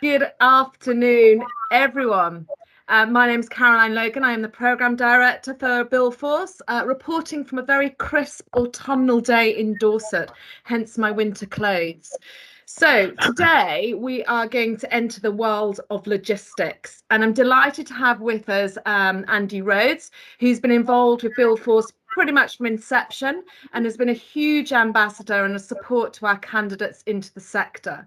Good afternoon, everyone. My name is Caroline Logan. I am the Programme Director for BuildForce, reporting from a very crisp autumnal day in Dorset, hence my winter clothes. So today we are going to enter the world of logistics, and I'm delighted to have with us Andy Rhodes, who's been involved with BuildForce pretty much from inception and has been a huge ambassador and a support to our candidates into the sector.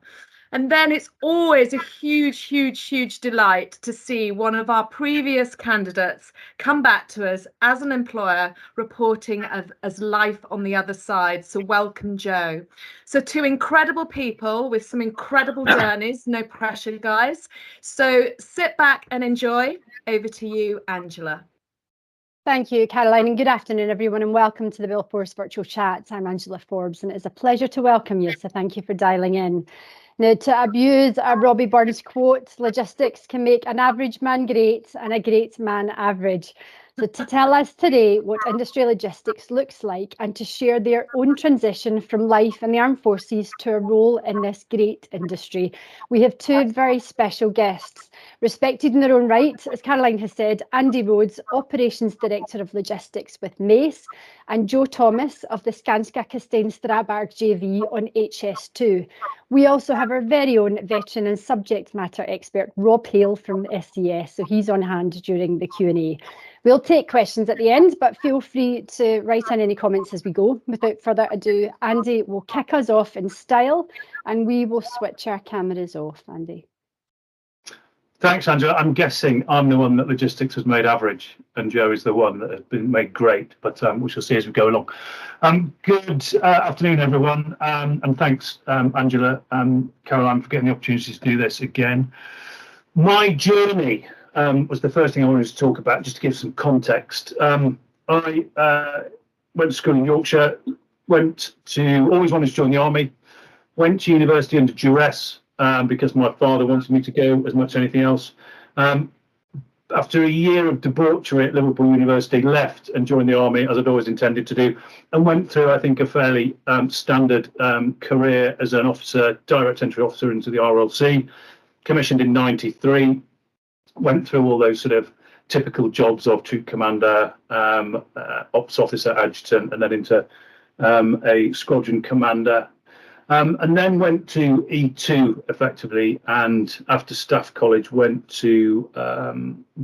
And then it's always a huge delight to see one of our previous candidates come back to us as an employer reporting as life on the other side. So welcome, Joe. So two incredible people with some incredible journeys, no pressure, guys. So sit back and enjoy. Over to you, Angela. Thank you, Caroline, and good afternoon, everyone, and welcome to the BuildForce Virtual Chat. I'm Angela Forbes, and it's a pleasure to welcome you, so thank you for dialing in. Now, to abuse Robbie Burns' quote, logistics can make an average man great and a great man average. So to tell us today what industry logistics looks like and to share their own transition from life in the armed forces to a role in this great industry, we have two very special guests. Respected in their own right, as Caroline has said, Andy Rhodes, Operations Director of Logistics with Mace, and Joe Thomas of the Skanska Kastein Strabarg JV on HS2. We also have our very own veteran and subject matter expert, Rob Hale from SCS, so he's on hand during the Q&A. We'll take questions at the end, but feel free to write in any comments as we go. Without further ado, Andy will kick us off in style, and we will switch our cameras off, Andy. Thanks, Angela. I'm guessing I'm the one that logistics has made average, and Joe is the one that has been made great, but we shall see as we go along. Good afternoon, everyone, and thanks, Angela and Caroline, for getting the opportunity to do this again. My journey was the first thing I wanted to talk about, just to give some context. I went to school in Yorkshire, always wanted to join the army, went to university under duress, because my father wanted me to go as much as anything else. After a year of debauchery at Liverpool University, left and joined the army, as I'd always intended to do, and went through, I think, a fairly standard career as an officer, direct entry officer into the RLC, commissioned in '93, went through all those sort of typical jobs of troop commander, ops officer, adjutant, and then into a squadron commander. And then went to E2 effectively, and after Staff College went to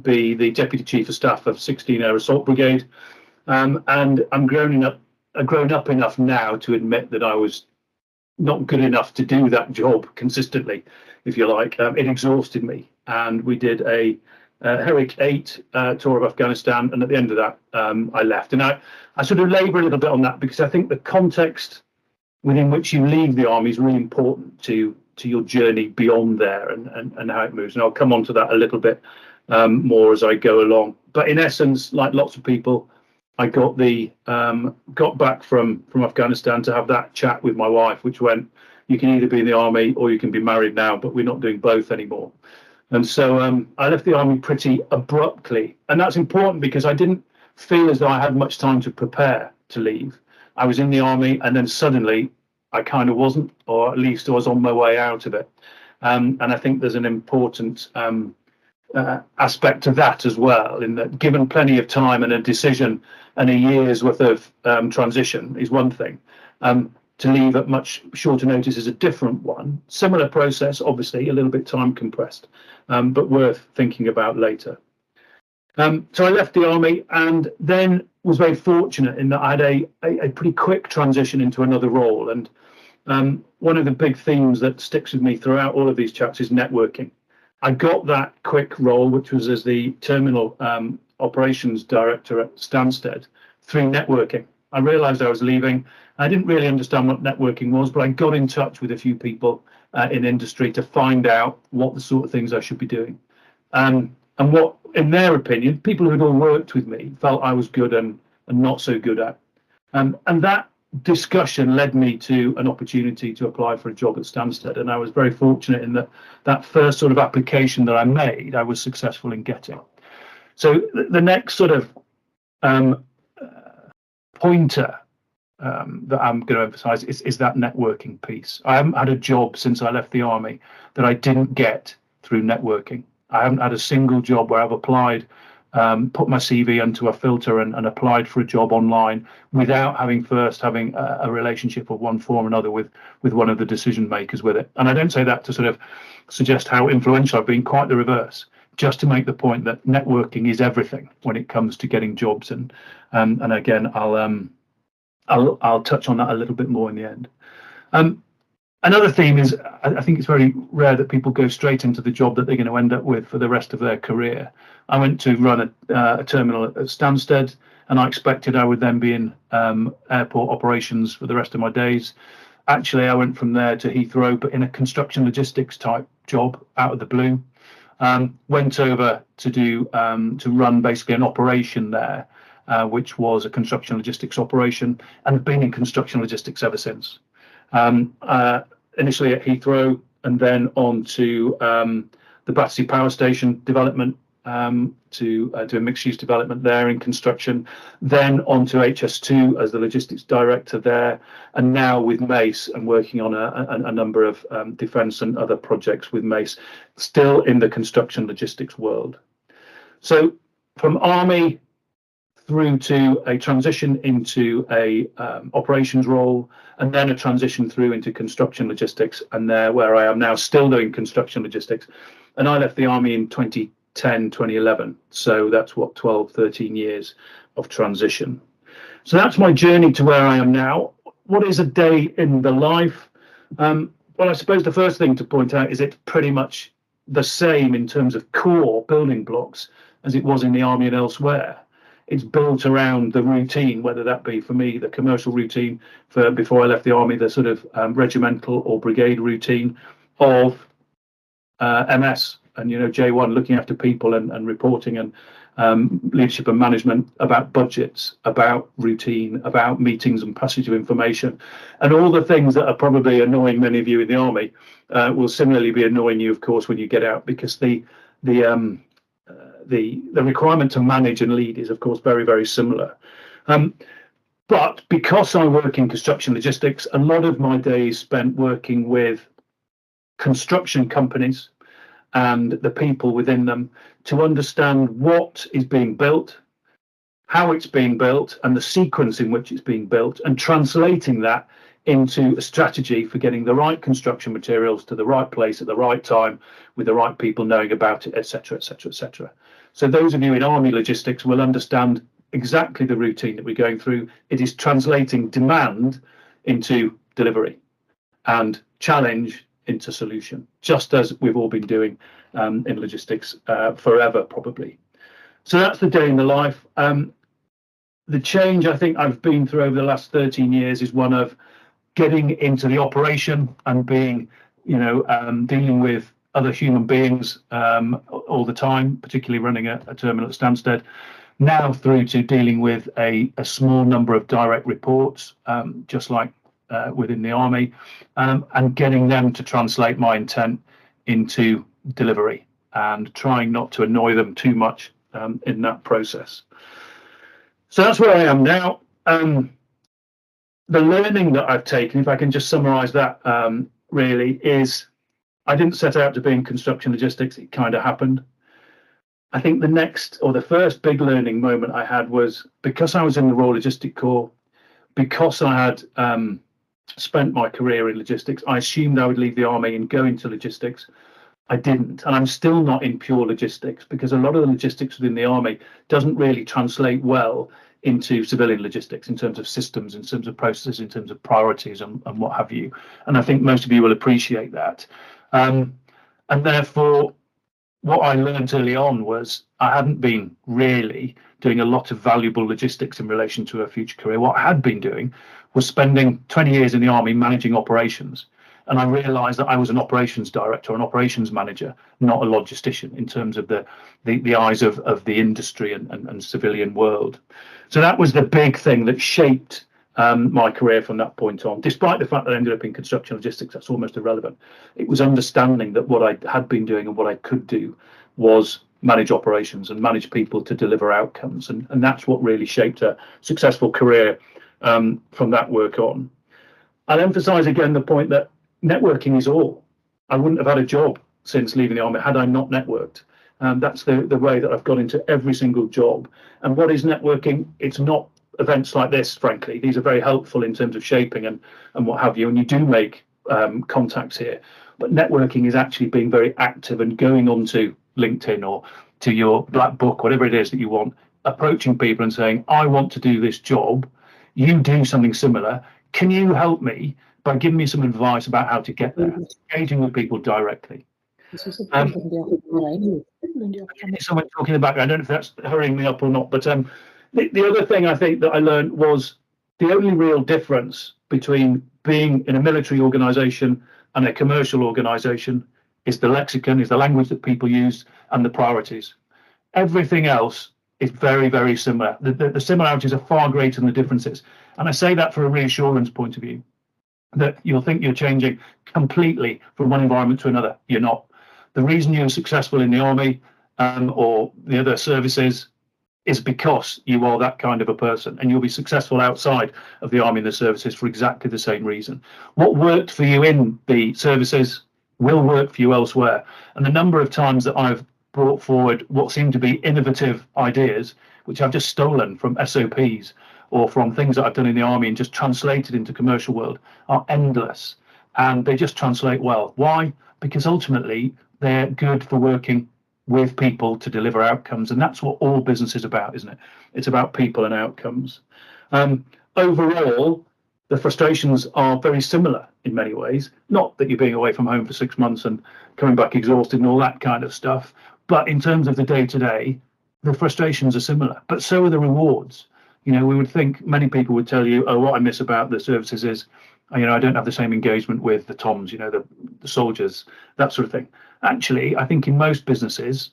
be the Deputy Chief of Staff of 16 Air Assault Brigade. And I'm grown up enough now to admit that I was not good enough to do that job consistently, if you like. It exhausted me, and we did a Herrick 8 tour of Afghanistan, and at the end of that, I left. And I sort of labour a little bit on that because I think the context within which you leave the army is really important to your journey beyond there and how it moves. And I'll come on to that a little bit more as I go along. But in essence, like lots of people, I got back from Afghanistan to have that chat with my wife, which went, you can either be in the army or you can be married now, but we're not doing both anymore. And so I left the army pretty abruptly. And that's important because I didn't feel as though I had much time to prepare to leave. I was in the army, and then suddenly I kind of wasn't, or at least I was on my way out of it. And I think there's an important aspect to that as well, in that given plenty of time and a decision and a year's worth of transition is one thing. To leave at much shorter notice is a different one. Similar process, obviously, a little bit time compressed, but worth thinking about later. So I left the army and then was very fortunate in that I had a pretty quick transition into another role. And one of the big themes that sticks with me throughout all of these chats is networking. I got that quick role, which was as the Terminal Operations Director at Stansted, through networking. I realised I was leaving. I didn't really understand what networking was, but I got in touch with a few people in industry to find out what the sort of things I should be doing. And what, in their opinion, people who had all worked with me felt I was good and not so good at. And that discussion led me to an opportunity to apply for a job at Stansted. And I was very fortunate in that first sort of application that I made, I was successful in getting. So the next sort of pointer that I'm going to emphasize is that networking piece. I haven't had a job since I left the army that I didn't get through networking. I haven't had a single job where I've applied, put my CV into a filter and applied for a job online without having a relationship of one form or another with one of the decision makers with it. And I don't say that to sort of suggest how influential I've been, quite the reverse, just to make the point that networking is everything when it comes to getting jobs. And again, I'll touch on that a little bit more in the end. Another theme is I think it's very rare that people go straight into the job that they're going to end up with for the rest of their career. I went to run a terminal at Stansted, and I expected I would then be in airport operations for the rest of my days. Actually, I went from there to Heathrow, but in a construction logistics type job out of the blue. Went over to run basically an operation there, which was a construction logistics operation, and have been in construction logistics ever since. Initially at Heathrow, and then on to the Battersea Power Station development, to do a mixed-use development there in construction, then on to HS2 as the logistics director there, and now with Mace and working on a number of defence and other projects with Mace, still in the construction logistics world. So from Army through to a transition into a operations role, and then a transition through into construction logistics, and there where I am now, still doing construction logistics. And I left the Army in 2010, 2011. So that's what, 12, 13 years of transition. So that's my journey to where I am now. What is a day in the life? Well, I suppose the first thing to point out is it's pretty much the same in terms of core building blocks as it was in the Army and elsewhere. It's built around the routine, whether that be for me, the commercial routine for before I left the Army, the sort of regimental or brigade routine of MS and, J1, looking after people and reporting and leadership and management, about budgets, about routine, about meetings and passage of information, and all the things that are probably annoying many of you in the Army will similarly be annoying you, of course, when you get out, because the requirement to manage and lead is, of course, very, very similar. But because I work in construction logistics, a lot of my days spent working with construction companies and the people within them to understand what is being built, how it's being built, and the sequence in which it's being built, and translating that into a strategy for getting the right construction materials to the right place at the right time, with the right people knowing about it, etc., etc., etc. So those of you in Army logistics will understand exactly the routine that we're going through. It is translating demand into delivery and challenge into solution, just as we've all been doing in logistics forever, probably. So that's the day in the life. The change I think I've been through over the last 13 years is one of getting into the operation and being, dealing with other human beings all the time, particularly running a terminal at Stansted, now through to dealing with a small number of direct reports, just like within the Army, and getting them to translate my intent into delivery and trying not to annoy them too much in that process. So that's where I am now. The learning that I've taken, if I can just summarize that really, is I didn't set out to be in construction logistics. It kind of happened. I think the first big learning moment I had was because I was in the Royal Logistic Corps, because I had spent my career in logistics, I assumed I would leave the Army and go into logistics. I didn't, and I'm still not in pure logistics, because a lot of the logistics within the Army doesn't really translate well into civilian logistics in terms of systems, in terms of processes, in terms of priorities and what have you. And I think most of you will appreciate that. And therefore, what I learned early on was I hadn't been really doing a lot of valuable logistics in relation to a future career. What I had been doing was spending 20 years in the Army managing operations. And I realized that I was an operations director, an operations manager, not a logistician in terms of the eyes of the industry and civilian world. So that was the big thing that shaped my career from that point on. Despite the fact that I ended up in construction logistics, that's almost irrelevant. It was understanding that what I had been doing and what I could do was manage operations and manage people to deliver outcomes. And that's what really shaped a successful career from that work on. I'll emphasize again the point that networking is all. I wouldn't have had a job since leaving the army had I not networked. That's the way that I've got into every single job. And what is networking? It's not events like this, frankly. These are very helpful in terms of shaping and what have you. And you do make contacts here. But networking is actually being very active and going onto LinkedIn or to your black book, whatever it is that you want, approaching people and saying, I want to do this job. You do something similar. Can you help me by giving me some advice about how to get there? Engaging with people directly. Someone talking in the background. I don't know if that's hurrying me up or not, but the other thing I think that I learned was the only real difference between being in a military organization and a commercial organization is the lexicon, is the language that people use, and the priorities. Everything else is very, very similar. The similarities are far greater than the differences. And I say that for a reassurance point of view, that you'll think you're changing completely from one environment to another. You're not. The reason you're successful in the army or the other services is because you are that kind of a person, and you'll be successful outside of the army and the services for exactly the same reason. What worked for you in the services will work for you elsewhere. And the number of times that I've brought forward what seem to be innovative ideas, which I've just stolen from SOPs or from things that I've done in the army and just translated into commercial world, are endless. And they just translate well. Why? Because ultimately they're good for working with people to deliver outcomes, and that's what all business is about, isn't it? It's about people and outcomes. Overall, the frustrations are very similar in many ways. Not that you're being away from home for 6 months and coming back exhausted and all that kind of stuff, but in terms of the day-to-day, the frustrations are similar, but so are the rewards. We would think many people would tell you, oh, what I miss about the services is, I don't have the same engagement with the Toms, the soldiers, that sort of thing. Actually, I think in most businesses,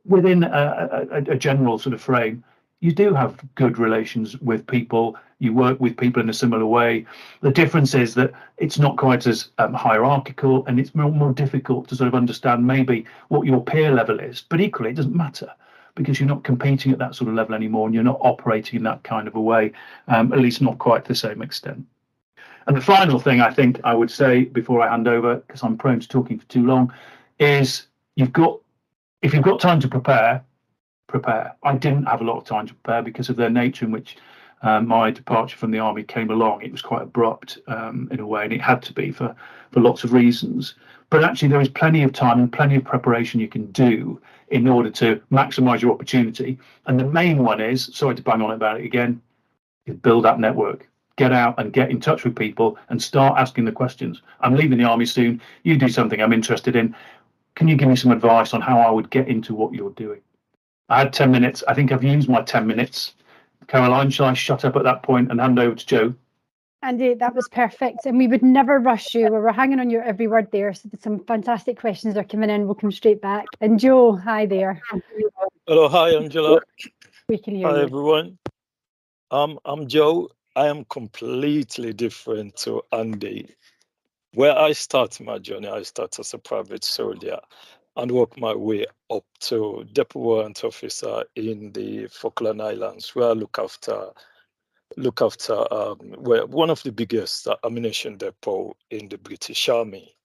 within a general sort of frame, you do have good relations with people. You work with people in a similar way. The difference is that it's not quite as hierarchical, and it's more difficult to sort of understand maybe what your peer level is. But equally, it doesn't matter, because you're not competing at that sort of level anymore, and you're not operating in that kind of a way, at least not quite to the same extent. And the final thing I think I would say before I hand over, because I'm prone to talking for too long, is if you've got time to prepare. I didn't have a lot of time to prepare because of the nature in which my departure from the army came along. It was quite abrupt in a way, and it had to be for lots of reasons. But actually, there is plenty of time and plenty of preparation you can do in order to maximise your opportunity. And the main one is, sorry to bang on about it again, is build that network. Get out and get in touch with people and start asking the questions. I'm leaving the army soon. You do something I'm interested in. Can you give me some advice on how I would get into what you're doing? I had 10 minutes. I think I've used my 10 minutes. Caroline, shall I shut up at that point and hand over to Joe? Andy, that was perfect. And we would never rush you. We were hanging on your every word there. So some fantastic questions are coming in. We'll come straight back. And Joe, hi there. Hello, hi, Angela. We can hear hi, you. everyone. I'm Joe. I am completely different to Andy. Where I started my journey, I started as a private soldier and worked my way up to Deputy Warrant Officer in the Falkland Islands, where I look after one of the biggest ammunition depot in the British Army.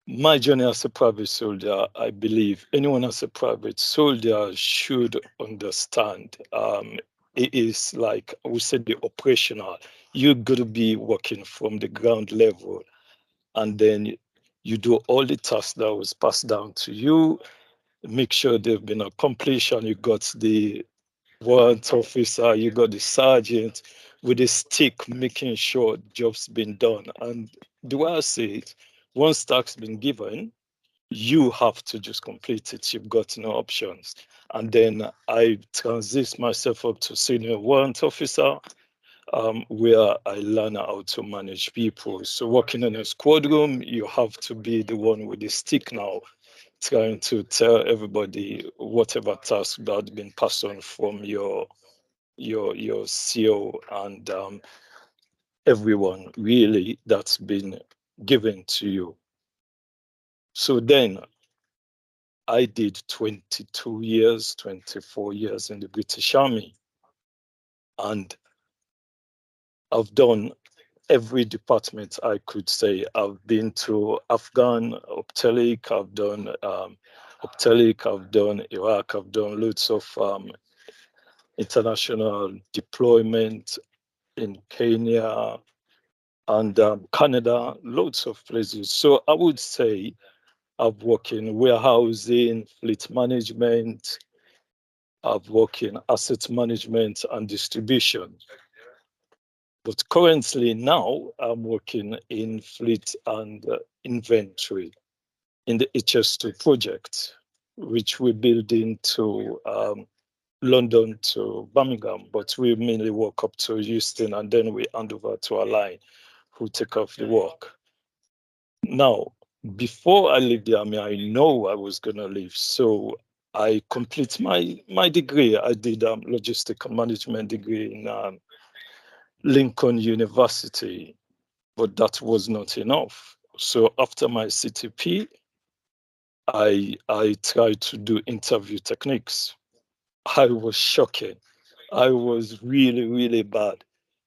My journey as a private soldier, I believe anyone as a private soldier should understand. It is like we said, the operational. You're going to be working from the ground level, and then you do all the tasks that was passed down to you, make sure they've been accomplished, and you got the warrant officer, you got the sergeant with a stick, making sure the job's been done. And the way I say it, once task's been given, you have to just complete it. You've got no options. And then I transit myself up to senior warrant officer, where I learn how to manage people. So working in a squad room, you have to be the one with the stick now, trying to tell everybody whatever task that had been passed on from your CO and everyone really that's been given to you. So then I did 22 years, 24 years in the British Army, and I've done every department, I could say. I've been to Afghan, optelic, I've done optelic, I've done Iraq, I've done loads of international deployment in Kenya and Canada, loads of places. So I would say I've worked in warehousing, fleet management, I've worked in asset management and distribution. But currently now I'm working in fleet and inventory in the HS2 project, which we build into London to Birmingham, but we mainly work up to Houston and then we hand over to our line who take off the work. Now, before I leave the army, I know I was going to leave. So I complete my degree. I did logistic management degree in Lincoln University, but that was not enough. So after my CTP, I tried to do interview techniques. I was shocking. I was really, really bad.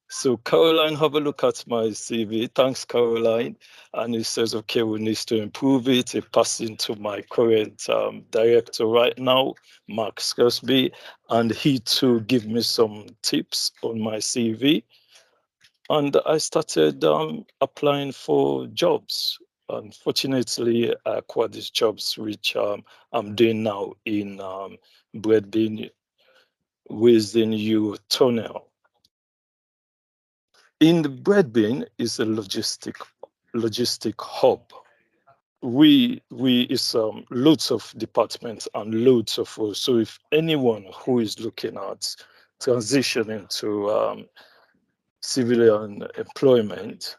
So Caroline, have a look at my CV. Thanks, Caroline. And he says, okay, we need to improve it. He passed into my current director right now, Mark Skersby, and he too give me some tips on my CV. And I started applying for jobs. Unfortunately, I acquired these jobs, which I'm doing now in Breadbin within U Tunnel. In the Breadbin is a logistic hub. We is loads of departments and loads of roles. So if anyone who is looking at transitioning to civilian employment,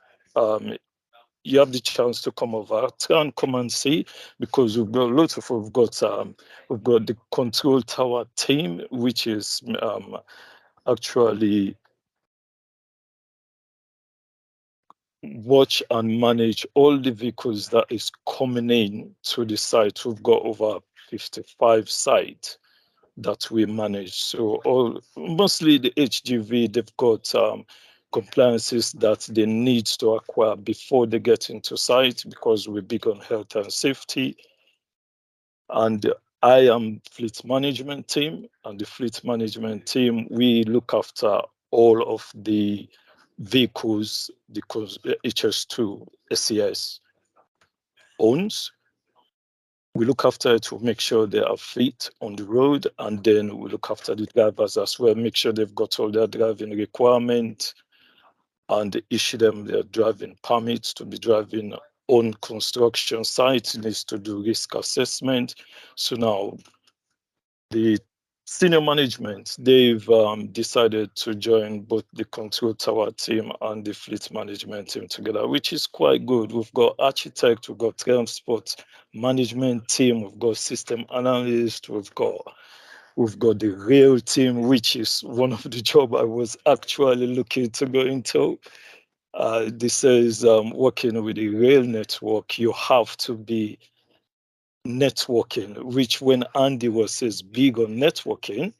you have the chance to come over, try and come and see, because we've got lots of, we've got the control tower team, which is actually watch and manage all the vehicles that is coming in to the site. We've got over 55 sites that we manage. So mostly the HGV, they've got compliances that they need to acquire before they get into site, because we're big on health and safety. And I am fleet management team, and the fleet management team, we look after all of the vehicles the HS2 SCS owns. We look after it to make sure they are fit on the road, and then we look after the drivers as well, make sure they've got all their driving requirements, and issue them their driving permits to be driving on construction sites. Needs to do risk assessment. So now the senior management, they've decided to join both the control tower team and the fleet management team together, which is quite good. We've got architect, we've got transport management team, we've got system analyst, we've got the rail team, which is one of the job I was actually looking to go into. This is working with the rail network. You have to be networking, which when Andy was big on networking,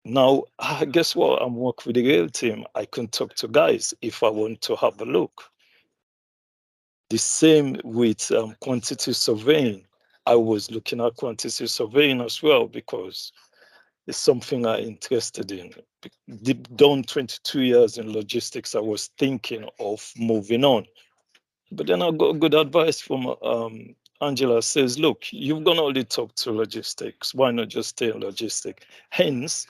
now guess what? I'm working with the rail team. I can talk to guys if I want to have a look. The same with quantity surveying. I was looking at quantity surveying as well, because it's something I'm interested in. Done 22 years in logistics, I was thinking of moving on. But then I got good advice from Angela. Says, look, you've gone only talk to logistics. Why not just stay in logistics? Hence,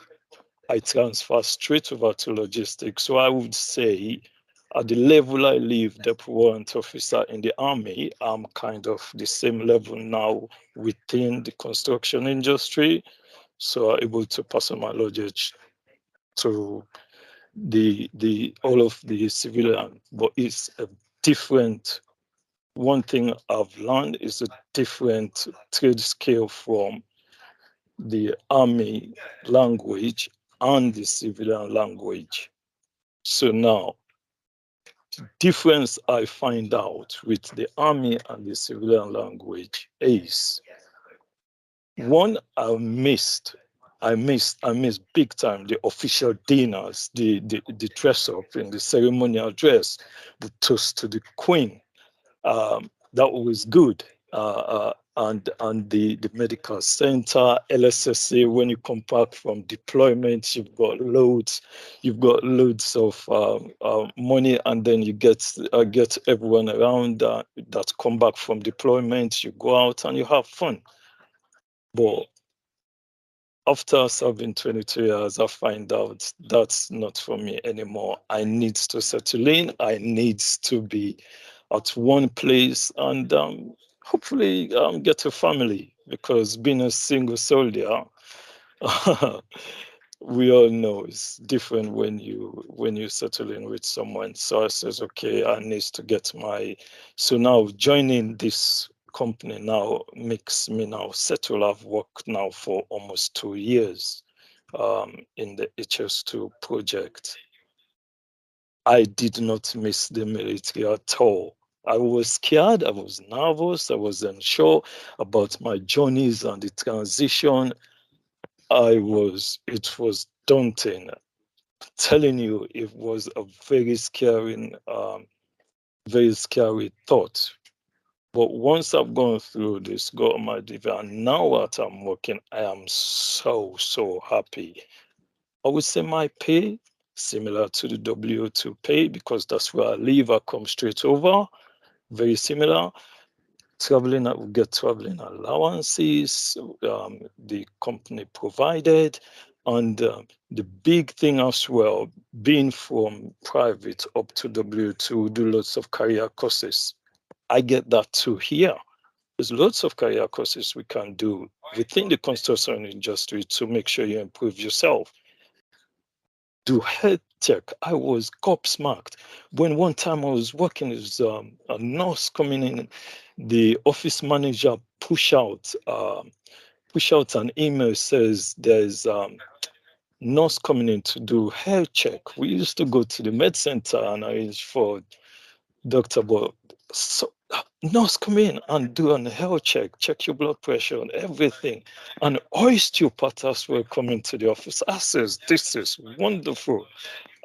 I transfer straight over to logistics. So I would say at the level I leave, Deputy Warrant Officer in the Army, I'm kind of the same level now within the construction industry. So I'm able to pass on my knowledge to all of the civilian, but it's a different. One thing I've learned is a different trade scale from the army language and the civilian language. So now, the difference I find out with the army and the civilian language is, one, I missed I miss big time the official dinners, the dress up in the ceremonial dress, the toast to the Queen. That was good. And the medical center, LSSA, when you come back from deployment, you've got loads of money, and then you get everyone around that come back from deployment. You go out and you have fun. But after serving 22 years, I find out that's not for me anymore. I need to settle in. I need to be at one place and hopefully get a family, because being a single soldier, we all know it's different when you settle in with someone. So I says, okay, I need to get so now joining this company now makes me now settle. I've worked now for almost 2 years in the HS2 project. I did not miss the military at all. I was scared, I was nervous, I was unsure about my journeys and the transition. It was daunting. I'm telling you, it was a very scary thought. But once I've gone through this, got my degree, and now what I'm working, I am so happy. I would say my pay similar to the W2 pay, because that's where I live. I come straight over, very similar. Traveling, I would get traveling allowances, the company provided. And the big thing as well, being from private up to W2, do lots of career courses. I get that too here. There's lots of career courses we can do within the construction industry to make sure you improve yourself. Do health check. I was gobsmacked when one time I was working as a nurse coming in. The office manager push out an email, says there's nurse coming in to do health check. We used to go to the med center and arrange for doctor, but nurse come in and do an health check your blood pressure and everything. And osteopath as well coming to the office. I says, this is wonderful.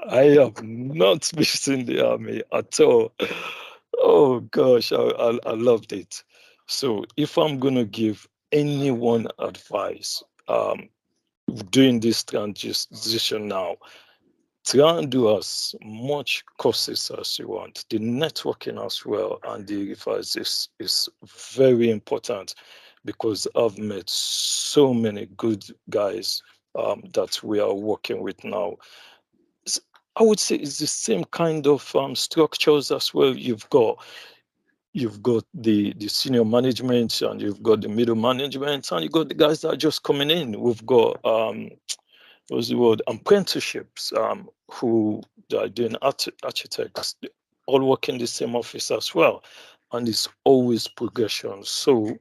I have not been in the army at all. Oh gosh, I loved it. So if I'm gonna give anyone advice, doing this transition now, try and do as much courses as you want. The networking as well and the refers is very important, because I've met so many good guys that we are working with now. I would say it's the same kind of structures as well. You've got the senior management, and you've got the middle management, and you've got the guys that are just coming in. We've got what's the word, apprenticeships, who are doing architects, all work in the same office as well. And it's always progression. So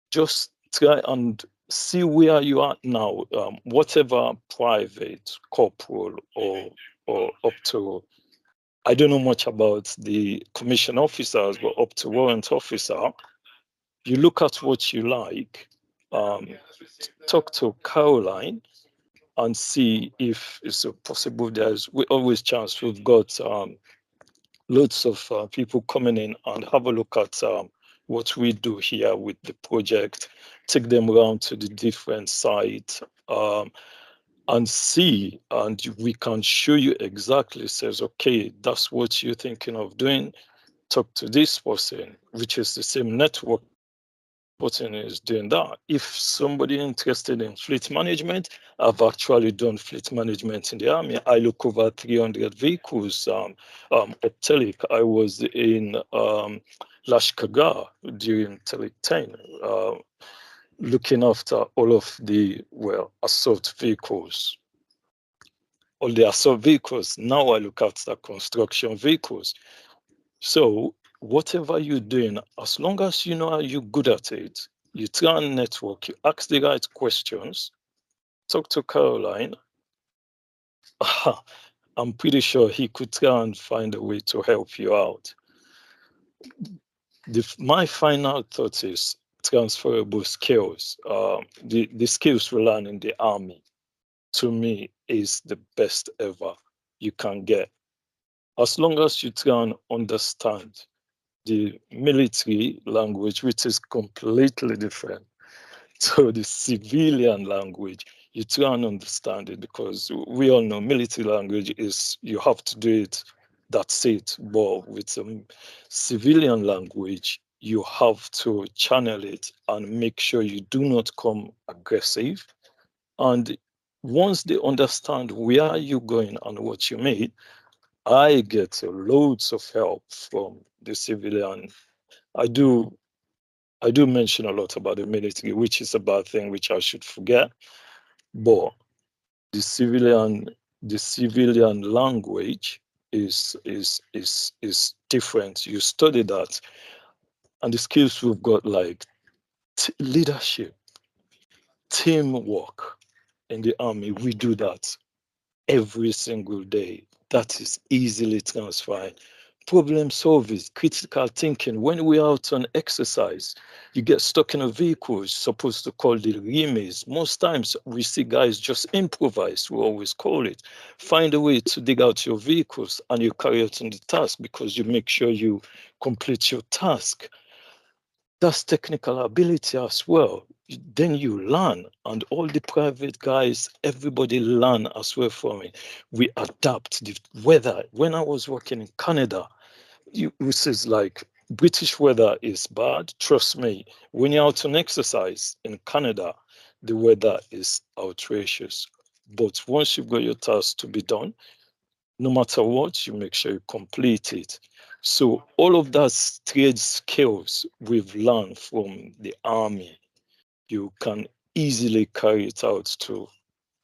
just try and see where you are now, whatever private, corporal, or up to, I don't know much about the commission officers, but up to warrant officer, you look at what you like, talk to Caroline and see if it's possible. We always chance. We've got lots of people coming in and have a look at what we do here with the project, take them around to the different sites, and see, and we can show you exactly, says, okay, that's what you're thinking of doing. Talk to this person, which is the same network person is doing that. If somebody interested in fleet management, I've actually done fleet management in the army. I look over 300 vehicles, Optelic. I was in Lashkagar during Telic 10, looking after all of the, assault vehicles. All the assault vehicles. Now I look after construction vehicles. So whatever you're doing, as long as you know you're good at it, you try and network, you ask the right questions, talk to Caroline. I'm pretty sure he could try and find a way to help you out. My final thought is, transferable skills. The skills we learn in the army, to me, is the best ever you can get. As long as you can understand the military language, which is completely different to the civilian language, you try and understand it, because we all know military language is you have to do it, that's it. But with civilian language, you have to channel it and make sure you do not come aggressive. And once they understand where you're going and what you mean, I get loads of help from the civilian. I do mention a lot about the military, which is a bad thing, which I should forget. But the civilian language is different. You study that, and the skills we've got, like leadership, teamwork in the army, we do that every single day. That is easily transferred. Problem solving, critical thinking. When we're out on exercise, you get stuck in a vehicle, it's supposed to call the remes. Most times we see guys just improvise, we always call it. Find a way to dig out your vehicles and you carry out on the task, because you make sure you complete your task. That's technical ability as well. Then you learn, and all the private guys, everybody learn as well from it. We adapt the weather. When I was working in Canada, this is like British weather is bad. Trust me, when you're out on exercise in Canada, the weather is outrageous. But once you've got your task to be done, no matter what, you make sure you complete it. So all of that trade skills we've learned from the army, you can easily carry it out to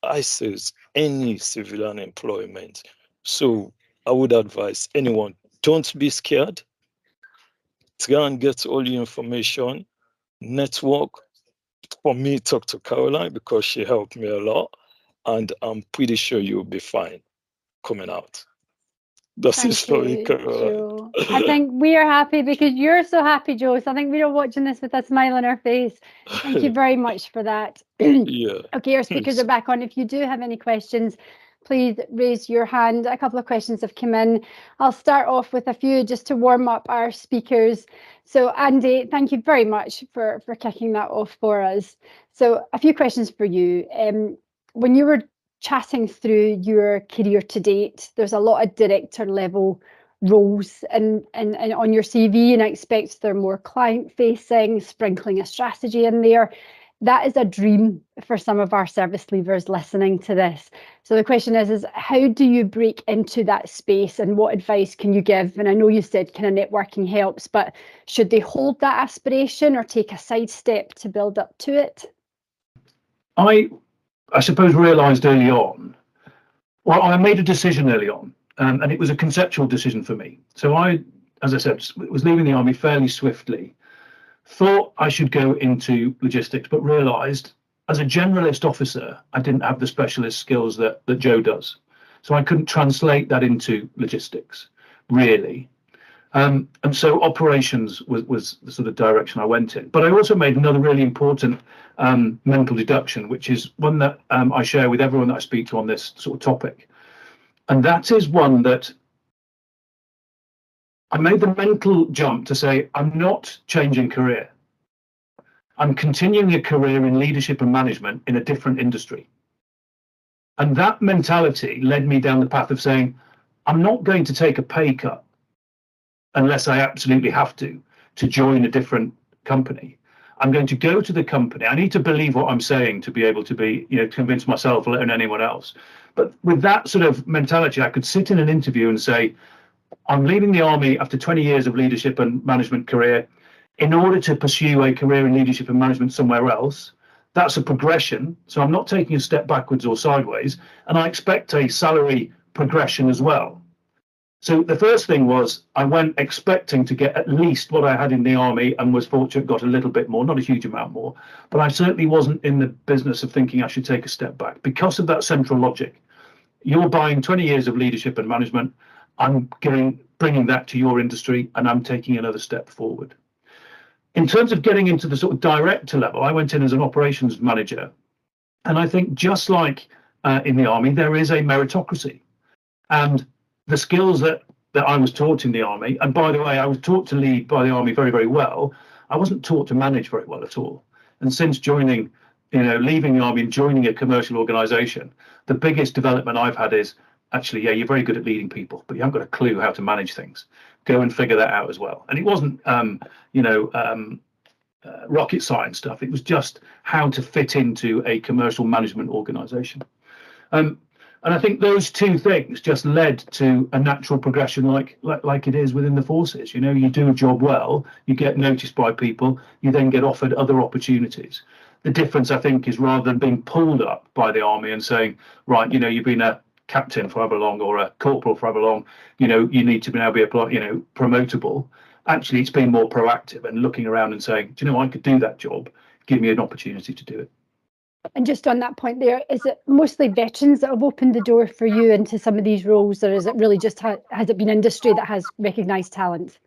ISIS, any civilian employment. So I would advise anyone, don't be scared. Try and get all your information, network. For me, talk to Caroline, because she helped me a lot, and I'm pretty sure you'll be fine coming out. That's the Thank story, you, Caroline. Joe. I think we are happy because you're so happy, Joe. So I think we're all watching this with a smile on our face. Thank you very much for that. Yeah. Okay, our speakers are back on. If you do have any questions, please raise your hand. A couple of questions have come in. I'll start off with a few just to warm up our speakers. So Andy, thank you very much for kicking that off for us. So a few questions for you. When you were chatting through your career to date, there's a lot of director level roles and on your CV, and I expect they're more client facing, sprinkling a strategy in there. That is a dream for some of our service leavers listening to this. So the question is how do you break into that space, and what advice can you give? And I know you said kind of networking helps, but should they hold that aspiration or take a sidestep to build up to it? I suppose realised early on, well, I made a decision early on, and it was a conceptual decision for me. So I, as I said, was leaving the army fairly swiftly, thought I should go into logistics, but realised as a generalist officer, I didn't have the specialist skills that Joe does. So I couldn't translate that into logistics, really. And so operations was the sort of direction I went in. But I also made another really important mental deduction, which is one that I share with everyone that I speak to on this sort of topic. And that is one that I made the mental jump to say, I'm not changing career. I'm continuing a career in leadership and management in a different industry. And that mentality led me down the path of saying, I'm not going to take a pay cut unless I absolutely have to join a different company. I'm going to go to the company. I need to believe what I'm saying to be able to be, convince myself, let alone anyone else. But with that sort of mentality, I could sit in an interview and say, I'm leaving the army after 20 years of leadership and management career in order to pursue a career in leadership and management somewhere else. That's a progression. So I'm not taking a step backwards or sideways. And I expect a salary progression as well. So the first thing was I went expecting to get at least what I had in the army, and was fortunate, got a little bit more, not a huge amount more, but I certainly wasn't in the business of thinking I should take a step back because of that central logic. You're buying 20 years of leadership and management. I'm bringing that to your industry, and I'm taking another step forward. In terms of getting into the sort of director level, I went in as an operations manager. And I think just like in the army, there is a meritocracy. And the skills that I was taught in the army, and by the way, I was taught to lead by the army very, very well. I wasn't taught to manage very well at all. And since joining, leaving the army and joining a commercial organization, the biggest development I've had is actually, yeah, you're very good at leading people, but you haven't got a clue how to manage things. Go and figure that out as well. And it wasn't, rocket science stuff. It was just how to fit into a commercial management organization. And I think those two things just led to a natural progression like it is within the forces. You do a job well, you get noticed by people, you then get offered other opportunities. The difference, I think, is rather than being pulled up by the army and saying, right, you've been a captain for however long or a corporal for however long, you need to now be promotable. Actually, it's been more proactive and looking around and saying, do you know, I could do that job, give me an opportunity to do it. And just on that point there, is it mostly veterans that have opened the door for you into some of these roles, or is it really just has it been industry that has recognised talent?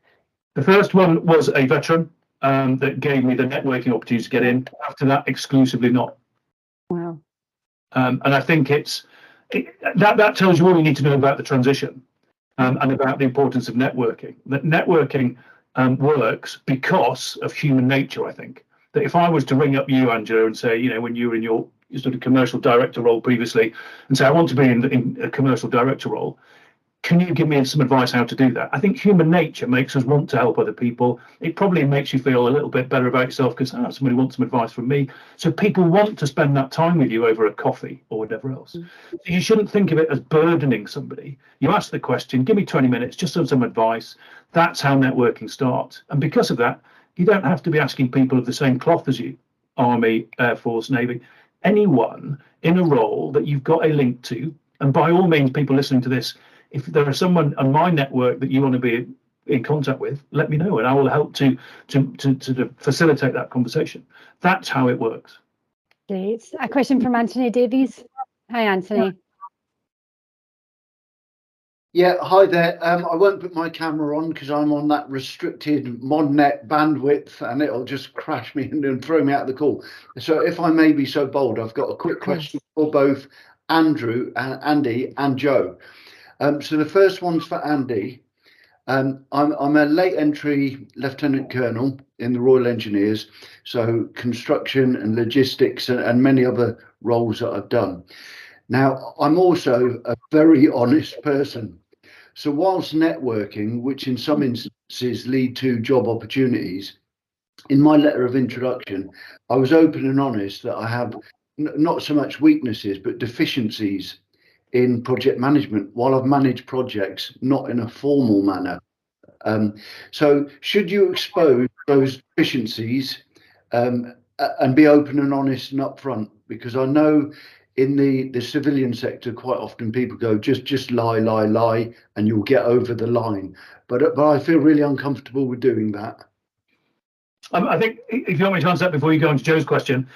The first one was a veteran that gave me the networking opportunity to get in. After that, exclusively not. Wow. And I think that tells you all you need to know about the transition and about the importance of networking. That networking works because of human nature, I think. That if I was to ring up you, Angela, and say, when you were in your sort of commercial director role previously, and say, I want to be in a commercial director role, can you give me some advice how to do that? I think human nature makes us want to help other people. It probably makes you feel a little bit better about yourself because somebody wants some advice from me. So people want to spend that time with you over a coffee or whatever else. So you shouldn't think of it as burdening somebody. You ask the question, give me 20 minutes, just some advice. That's how networking starts. And because of that, you don't have to be asking people of the same cloth as you, Army, Air Force, Navy, anyone in a role that you've got a link to. And by all means, people listening to this, if there is someone on my network that you want to be in contact with, let me know, and I will help to facilitate that conversation. That's how it works. Great. A question from Anthony Davies. Hi, Anthony. Yeah, hi there. I won't put my camera on because I'm on that restricted modnet bandwidth and it'll just crash me and throw me out of the call. So if I may be so bold, I've got a quick question for both Andy and Joe. So the first one's for Andy. I'm a late entry Lieutenant Colonel in the Royal Engineers, so construction and logistics and many other roles that I've done. Now, I'm also a very honest person. So whilst networking, which in some instances lead to job opportunities, in my letter of introduction, I was open and honest that I have not so much weaknesses, but deficiencies in project management while I've managed projects, not in a formal manner. So should you expose those deficiencies and be open and honest and upfront? Because I know in the civilian sector, quite often people go, just lie, and you'll get over the line. But I feel really uncomfortable with doing that. I think if you want me to answer that before you go on to Joe's question,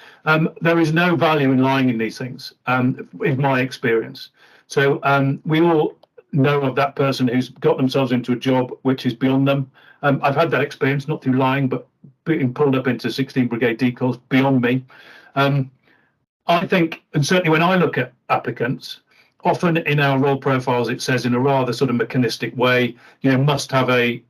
there is no value in lying in these things, in my experience. So we all know of that person who's got themselves into a job which is beyond them. I've had that experience, not through lying, but being pulled up into 16 Brigade decoys, beyond me. I think, and certainly when I look at applicants, often in our role profiles, it says in a rather sort of mechanistic way, must have a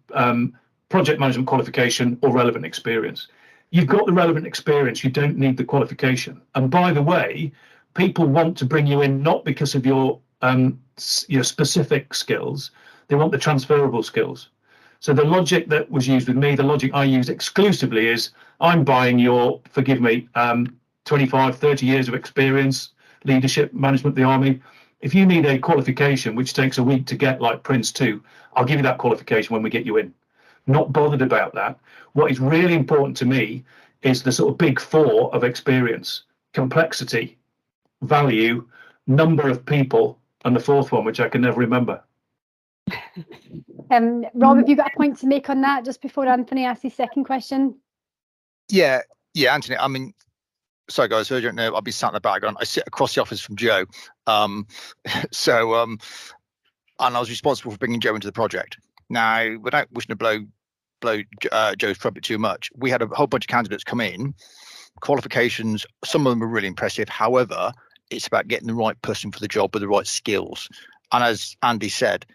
project management qualification or relevant experience. You've got the relevant experience, you don't need the qualification. And by the way, people want to bring you in not because of your specific skills, they want the transferable skills. So the logic that was used with me, the logic I use exclusively is, I'm buying your, forgive me, 25, 30 years of experience, leadership, management, the army. If you need a qualification, which takes a week to get like Prince 2, I'll give you that qualification when we get you in. Not bothered about that. What is really important to me is the sort of big four of experience: complexity, value, number of people, and the fourth one, which I can never remember. Rob, have you got a point to make on that just before Anthony asks his second question? Yeah, Anthony, I mean, sorry guys, I don't know, I'll be sat in the background. I sit across the office from Joe. And I was responsible for bringing Joe into the project. Now, without wishing to blow blow Joe's trumpet too much. We had a whole bunch of candidates come in, qualifications, some of them are really impressive. However, it's about getting the right person for the job with the right skills. And as Andy said,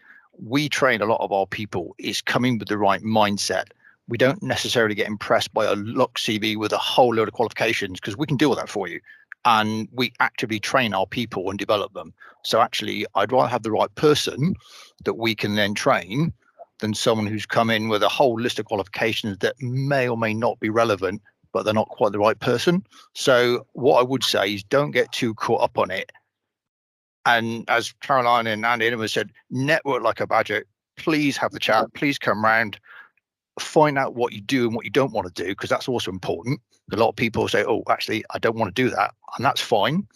we train a lot of our people is coming with the right mindset. We don't necessarily get impressed by a look CV with a whole load of qualifications, because we can do all that for you. And we actively train our people and develop them. So actually, I'd rather have the right person that we can then train than someone who's come in with a whole list of qualifications that may or may not be relevant, but they're not quite the right person. So what I would say is don't get too caught up on it. And as Caroline and Andy have said, network like a badger. Please have the chat. Please come round. Find out what you do and what you don't want to do, because that's also important. A lot of people say, oh, actually, I don't want to do that. And that's fine.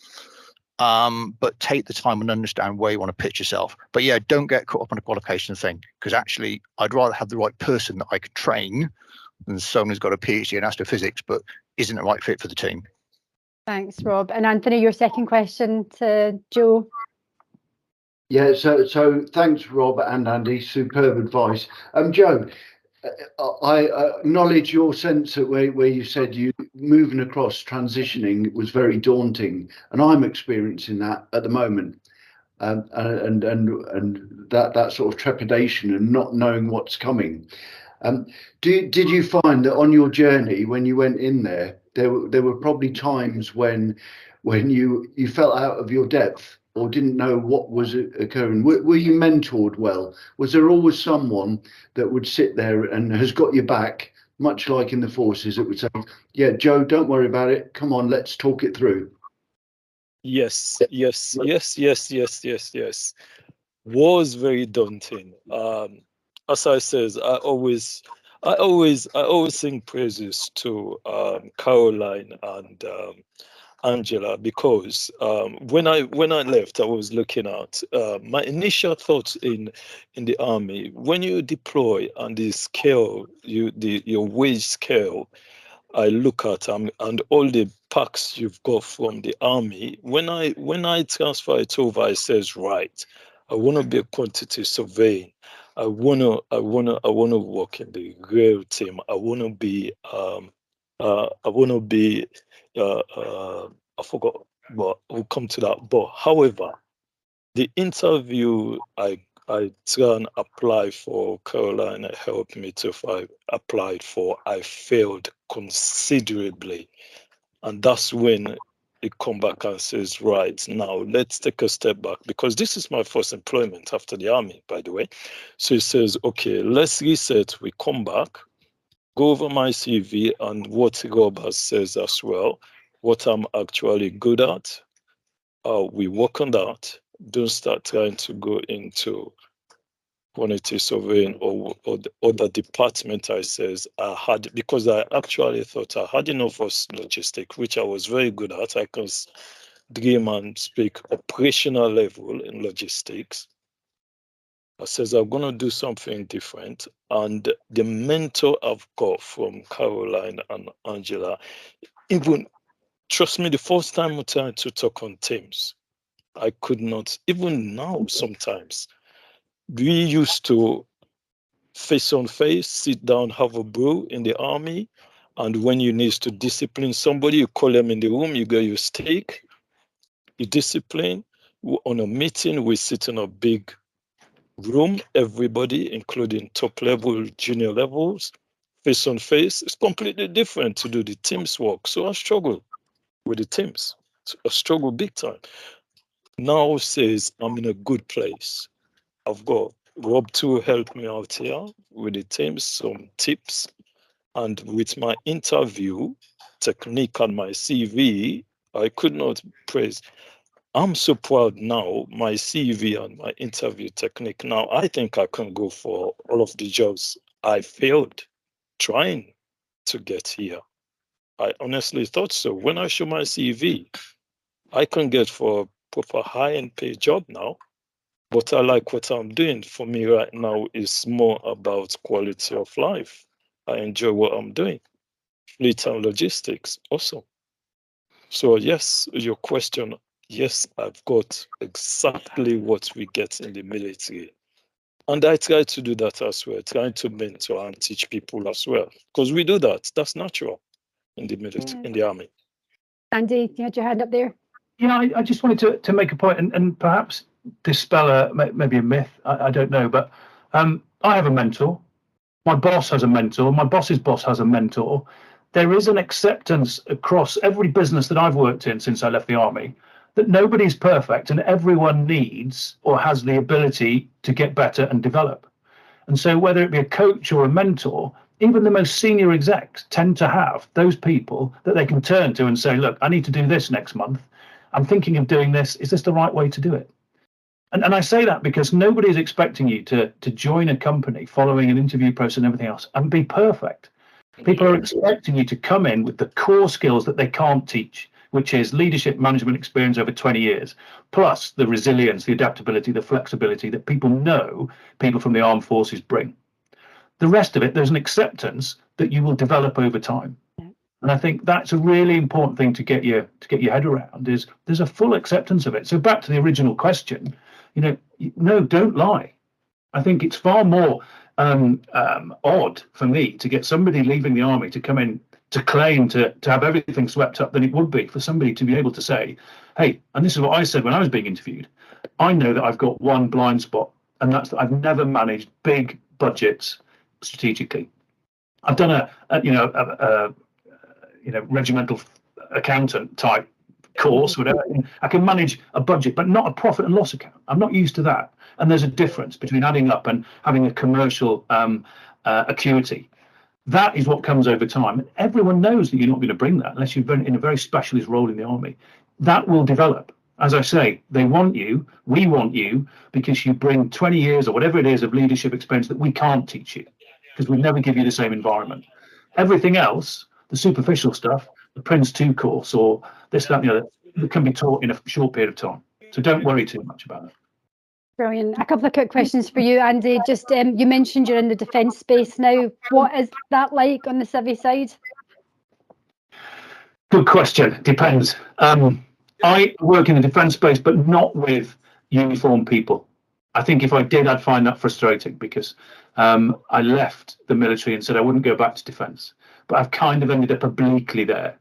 But take the time and understand where you want to pitch yourself. But yeah, don't get caught up on a qualification thing, because actually, I'd rather have the right person that I could train than someone who's got a PhD in astrophysics but isn't the right fit for the team. Thanks, Rob. And Anthony, your second question to Joe. Yeah, so thanks, Rob and Andy. Superb advice. Joe, I acknowledge your sense that where you said you moving across, transitioning was very daunting, and I'm experiencing that at the moment, and that sort of trepidation and not knowing what's coming. Did you find that on your journey when you went in there were probably times when you felt out of your depth or didn't know what was occurring? Were you mentored well? Was there always someone that would sit there and has got your back, much like in the forces, that would say, yeah, Joe, don't worry about it. Come on, let's talk it through. Yes. Was very daunting. As I says, I always sing praises to Caroline and Angela, because when I left, I was looking at my initial thoughts in the army. When you deploy on the scale, your wage scale, I look at and all the packs you've got from the army. When I transfer it over, I says, right, I want to be a quantity surveying. I wanna work in the rail team. I wanna be I forgot, but we'll come to that. But however, the interview I try and apply for, Caroline helped me to apply for, I failed considerably. And that's when it come back and says, right, now let's take a step back, because this is my first employment after the army, by the way. So it says, okay, let's reset. We come back, go over my CV and what Rob has says as well, what I'm actually good at. We work on that. Don't start trying to go into quantity surveying or the other department. I says I had, because I actually thought I had enough of logistics, which I was very good at. I can dream and speak operational level in logistics. I says I'm gonna do something different, and the mentor I've got from Caroline and Angela, even trust me, the first time we tried to talk on Teams, I could not. Even now, sometimes we used to face on face, sit down, have a brew in the army, and when you need to discipline somebody, you call them in the room, you get your steak, you discipline. On a meeting, we sit in a big room, everybody, including top level, junior levels, face on face. It's completely different to do the Teams work. So I struggle with the Teams. I struggle big time. Now says I'm in a good place. I've got Rob to help me out here with the Teams, some tips. And with my interview technique and my CV, I could not praise. I'm so proud now, my CV and my interview technique. Now, I think I can go for all of the jobs I failed trying to get here. I honestly thought so. When I show my CV, I can get for a proper high-end paid job now. But I like what I'm doing. For me right now is more about quality of life. I enjoy what I'm doing. Fleet and logistics, awesome. So yes, your question, yes, I've got exactly what we get in the military. And I try to do that as well, trying to mentor and teach people as well, because we do that. That's natural in the military, in the army. Andy, you had your hand up there. Yeah, I just wanted to make a point and perhaps dispel maybe a myth. I don't know, but I have a mentor. My boss has a mentor. My boss's boss has a mentor. There is an acceptance across every business that I've worked in since I left the army that nobody's perfect and everyone needs or has the ability to get better and develop. And so whether it be a coach or a mentor, even the most senior execs tend to have those people that they can turn to and say, look, I need to do this next month. I'm thinking of doing this. Is this the right way to do it? And I say that because nobody is expecting you to join a company following an interview process and everything else and be perfect. People are expecting you to come in with the core skills that they can't teach, which is leadership management experience over 20 years, plus the resilience, the adaptability, the flexibility that people know people from the armed forces bring. The rest of it, there's an acceptance that you will develop over time. And I think that's a really important thing to get your head around, is there's a full acceptance of it. So back to the original question, no, don't lie. I think it's far more odd for me to get somebody leaving the army to come in to claim to have everything swept up than it would be for somebody to be able to say, hey, and this is what I said when I was being interviewed, I know that I've got one blind spot, and that's that I've never managed big budgets strategically. I've done a regimental accountant type course, whatever. I can manage a budget, but not a profit and loss account. I'm not used to that. And there's a difference between adding up and having a commercial acuity. That is what comes over time. And everyone knows that you're not going to bring that unless you've been in a very specialist role in the army. That will develop. As I say, they want you, we want you, because you bring 20 years or whatever it is of leadership experience that we can't teach you, because we never give you the same environment. Everything else, the superficial stuff, the Prince 2 course or this, that, and the other, it can be taught in a short period of time. So don't worry too much about it. Brilliant. A couple of quick questions for you, Andy. Just you mentioned you're in the defence space now. What is that like on the civvy side? Good question. Depends. I work in the defence space, but not with uniformed people. I think if I did, I'd find that frustrating because I left the military and said I wouldn't go back to defence, but I've kind of ended up obliquely there.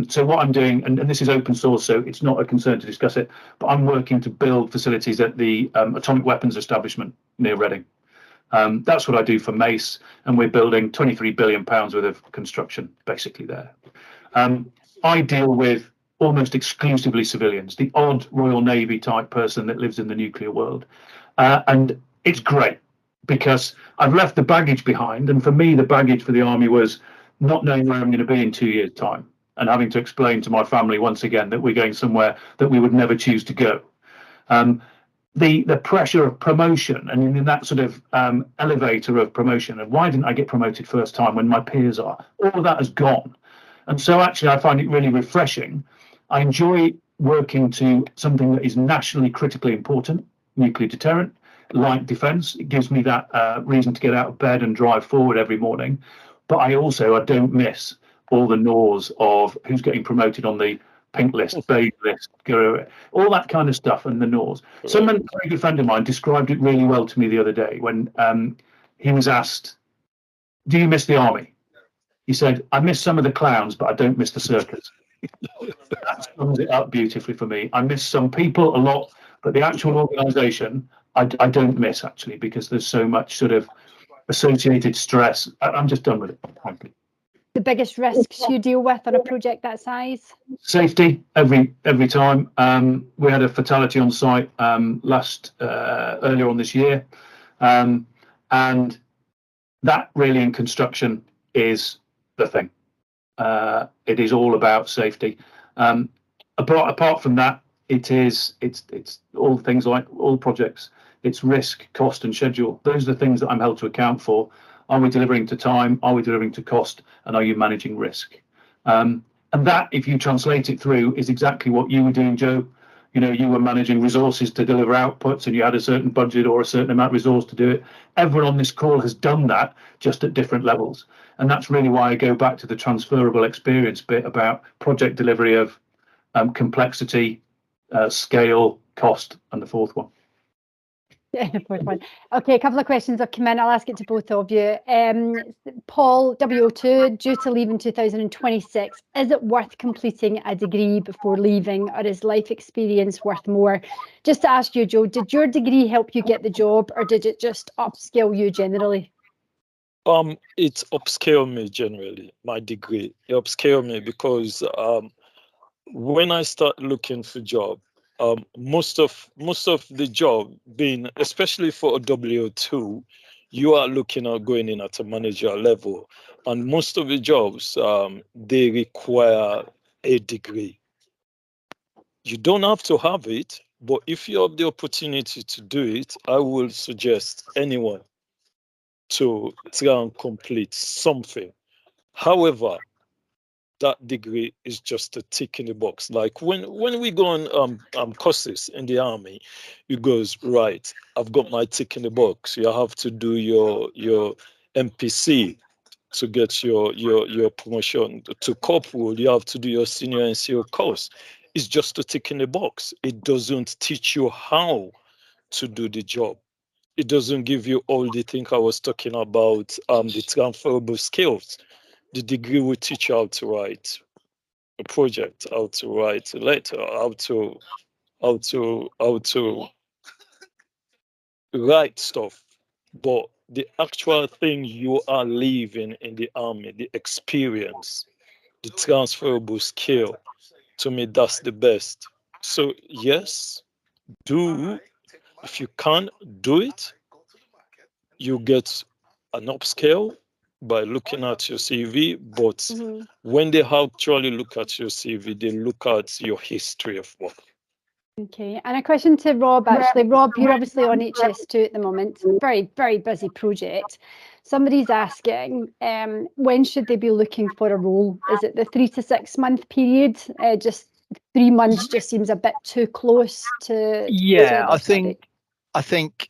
So what I'm doing, and this is open source, so it's not a concern to discuss it, but I'm working to build facilities at the atomic weapons establishment near Reading. That's what I do for Mace, and we're building £23 billion worth of construction basically there. I deal with almost exclusively civilians, the odd Royal Navy type person that lives in the nuclear world. And it's great because I've left the baggage behind. And for me, the baggage for the army was not knowing where I'm going to be in 2 years' time and having to explain to my family once again that we're going somewhere that we would never choose to go. The pressure of promotion and in that sort of elevator of promotion, and why didn't I get promoted first time when my peers are, all of that has gone. And so actually I find it really refreshing. I enjoy working to something that is nationally critically important, nuclear deterrent, like defence. It gives me that reason to get out of bed and drive forward every morning. But I don't miss all the gnaws of who's getting promoted on the pink list, beige list, all that kind of stuff and the gnaws. Someone, a very good friend of mine, described it really well to me the other day when he was asked, do you miss the army? He said, I miss some of the clowns, but I don't miss the circus. That sums it up beautifully for me. I miss some people a lot, but the actual organisation, I don't miss actually, because there's so much sort of associated stress. I'm just done with it, frankly. The biggest risks you deal with on a project that size? Safety every time. We had a fatality on site earlier on this year, and that really in construction is the thing. It is all about safety. Apart from that, it's all things like all projects. It's risk, cost, and schedule. Those are the things that I'm held to account for. Are we delivering to time? Are we delivering to cost? And are you managing risk? And that, if you translate it through, is exactly what you were doing, Joe. You were managing resources to deliver outputs, and you had a certain budget or a certain amount of resource to do it. Everyone on this call has done that, just at different levels. And that's really why I go back to the transferable experience bit about project delivery of complexity, scale, cost, and the fourth one. Yeah, fourth one. Okay, a couple of questions have come in. I'll ask it to both of you. Paul, WO2, due to leave in 2026. Is it worth completing a degree before leaving, or is life experience worth more? Just to ask you, Joe, did your degree help you get the job, or did it just upskill you generally? It upscaled me generally, my degree. It upscaled me because when I start looking for job, most of the job being, especially for a W2, you are looking at going in at a manager level, and most of the jobs they require a degree. You don't have to have it, but if you have the opportunity to do it, I will suggest anyone to try and complete something. However, that degree is just a tick in the box. Like when we go on courses in the army, it goes, right, I've got my tick in the box. You have to do your MPC to get your promotion to corporal. You have to do your senior NCO course. It's just a tick in the box. It doesn't teach you how to do the job. It doesn't give you all the things I was talking about, the transferable skills. The degree will teach you how to write a project, how to write a letter, how to write stuff. But the actual thing you are leaving in the army, the experience, the transferable skill, to me, that's the best. So yes, if you can do it, you get an upscale by looking at your CV, but when they actually look at your CV, they look at your history of work. Okay, and a question to Rob, actually. Rob, you're obviously on HS2 at the moment. Very, very busy project. Somebody's asking, when should they be looking for a role? Is it the 3 to 6 month period? Just 3 months just seems a bit too close to. Yeah, I think,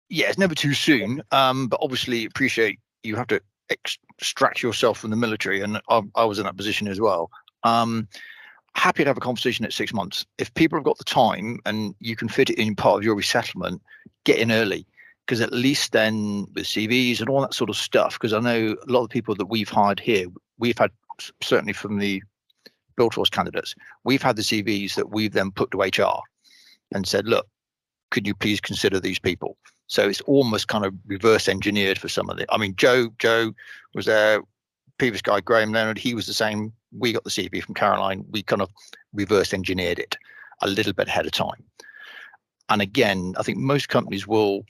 yeah, it's never too soon. But obviously appreciate you have to extract yourself from the military, and I was in that position as well. Happy to have a conversation at 6 months. If people have got the time and you can fit it in part of your resettlement, get in early, because at least then with CVs and all that sort of stuff, because I know a lot of people that we've hired here, we've had, certainly from the BuildForce candidates, we've had the CVs that we've then put to HR and said, look, could you please consider these people? So it's almost kind of reverse engineered for some of it. I mean, Joe was there, previous guy, Graham Leonard, he was the same. We got the CV from Caroline. We kind of reverse engineered it a little bit ahead of time. And again, I think most companies will,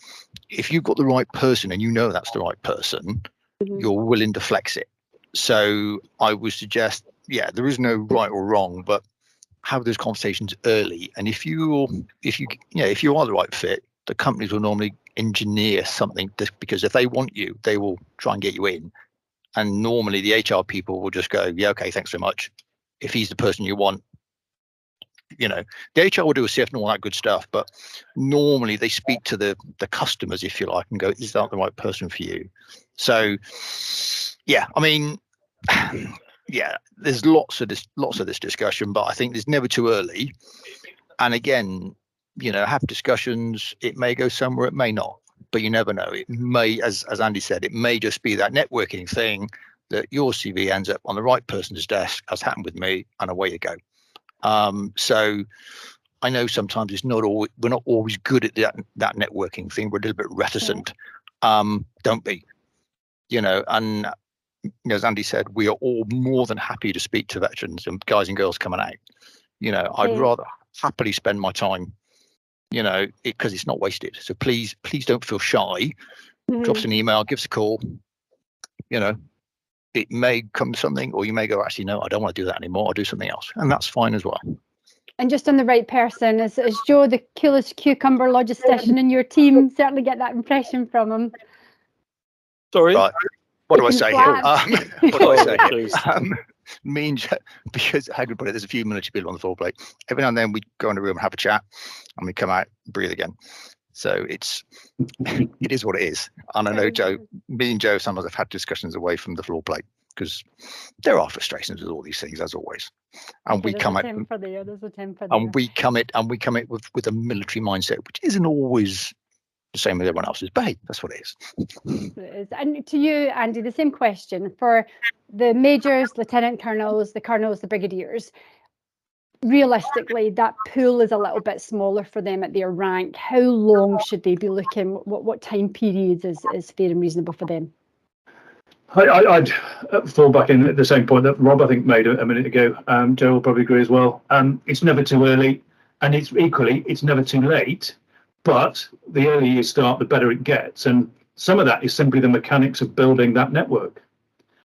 if you've got the right person and you know that's the right person, you're willing to flex it. So I would suggest, yeah, there is no right or wrong, but have those conversations early. And if you are the right fit, the companies will normally engineer something, because if they want you, they will try and get you in. And normally the HR people will just go, yeah, okay, thanks so much. If he's the person you want, the HR will do a sift and all that good stuff. But normally they speak to the customers, if you like, and go, is that the right person for you? So, yeah, I mean, yeah, there's lots of this discussion, but I think there's never too early. And again, have discussions. It may go somewhere, it may not. But you never know. It may, as Andy said, it may just be that networking thing that your CV ends up on the right person's desk, as happened with me, and away you go. So I know sometimes we're not always good at that networking thing. We're a little bit reticent. Don't be, and as Andy said, we are all more than happy to speak to veterans and guys and girls coming out. I'd rather happily spend my time, because it's not wasted. So please don't feel shy. Drop us an email, give us a call. It may come to something, or you may go, actually, no, I don't want to do that anymore. I'll do something else. And that's fine as well. And just on the right person, is Joe the coolest cucumber logistician in your team? Certainly get that impression from him. Sorry? Right. What do I say here? What do I say here? Me and Joe, because how could put it, there's a few military people on the floor plate. Every now and then we go in the room and have a chat, and we come out, breathe again. So it is what it is. And I know me and Joe sometimes have had discussions away from the floor plate, because there are frustrations with all these things, as always. And we come at and we come it with a military mindset, which isn't always the same as everyone else's pay. That's what it is. It is. And to you, Andy, the same question for the majors, lieutenant colonels, the colonels, the brigadiers. Realistically, that pool is a little bit smaller for them at their rank. How long should they be looking? What time periods is fair and reasonable for them? I'd fall back in at the same point that Rob, I think, made a minute ago. Joe will probably agree as well. It's never too early, and it's never too late. But the earlier you start, the better it gets. And some of that is simply the mechanics of building that network.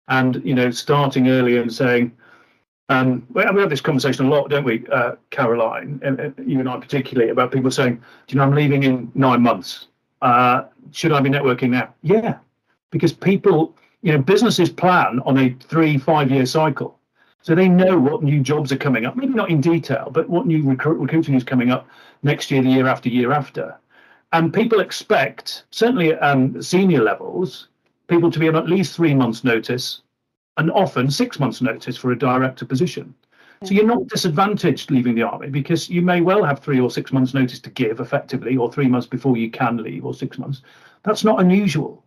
And, you know, starting early and saying, we have this conversation a lot, don't we, Caroline, and you and I particularly, about people saying, do you know, I'm leaving in 9 months. Should I be networking now? Yeah, because people, you know, businesses plan on a 3-5 year cycle. So they know what new jobs are coming up, maybe not in detail, but what new recruiting is coming up next year, the year after. And people expect, certainly at senior levels, people to be on at least 3 months' notice and often 6 months' notice for a director position. So you're not disadvantaged leaving the army, because you may well have 3 or 6 months' notice to give effectively, or 3 months before you can leave, or 6 months. That's not unusual.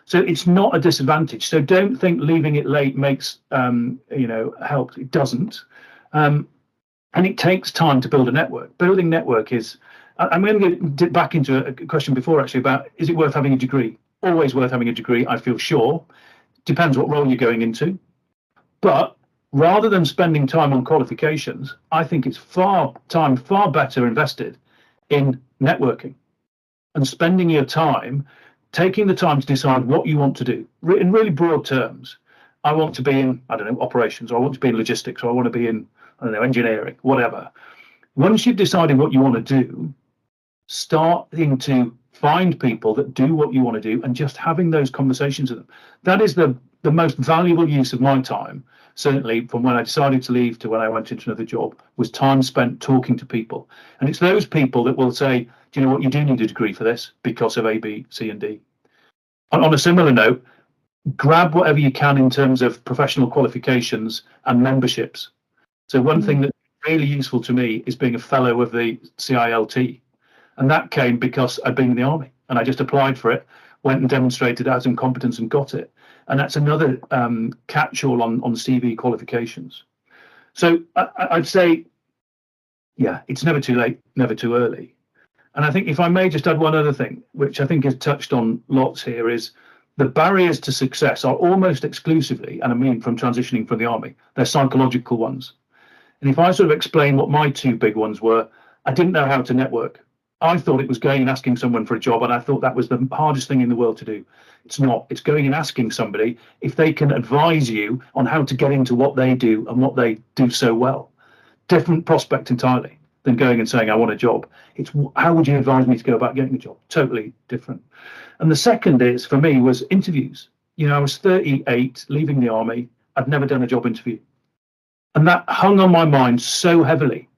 So it's not a disadvantage. So don't think leaving it late makes, you know, help. It doesn't. And it takes time to build a network. Building network is, I'm going to get back into a question before actually about, is it worth having a degree? Always worth having a degree, I feel sure. Depends what role you're going into. But rather than spending time on qualifications, I think it's far better invested in networking and spending your time, taking the time to decide what you want to do in really broad terms. I want to be in, I don't know, operations, or I want to be in logistics, or I want to be in, I don't know, engineering, whatever. Once you've decided what you want to do, starting to find people that do what you want to do and just having those conversations with them. That is the most valuable use of my time, certainly from when I decided to leave to when I went into another job, was time spent talking to people. And it's those people that will say, do you know what, you do need a degree for this because of A, B, C, and D. On a similar note, grab whatever you can in terms of professional qualifications and memberships. So one thing that's really useful to me is being a fellow of the CILT. And that came because I'd been in the army and I just applied for it, went and demonstrated as incompetence and got it. And that's another catch-all on CV qualifications. So I'd say, yeah, it's never too late, never too early. And I think if I may just add one other thing, which I think is touched on lots here, is the barriers to success are almost exclusively, and I mean from transitioning from the army, they're psychological ones. And if I sort of explain what my two big ones were, I didn't know how to network. I thought it was going and asking someone for a job, and I thought that was the hardest thing in the world to do. It's not. It's going and asking somebody if they can advise you on how to get into what they do and what they do so well. Different prospect entirely than going and saying, I want a job. It's how would you advise me to go about getting a job? Totally different. And the second is, for me, was interviews. You know, I was 38, leaving the army. I'd never done a job interview. And that hung on my mind so heavily.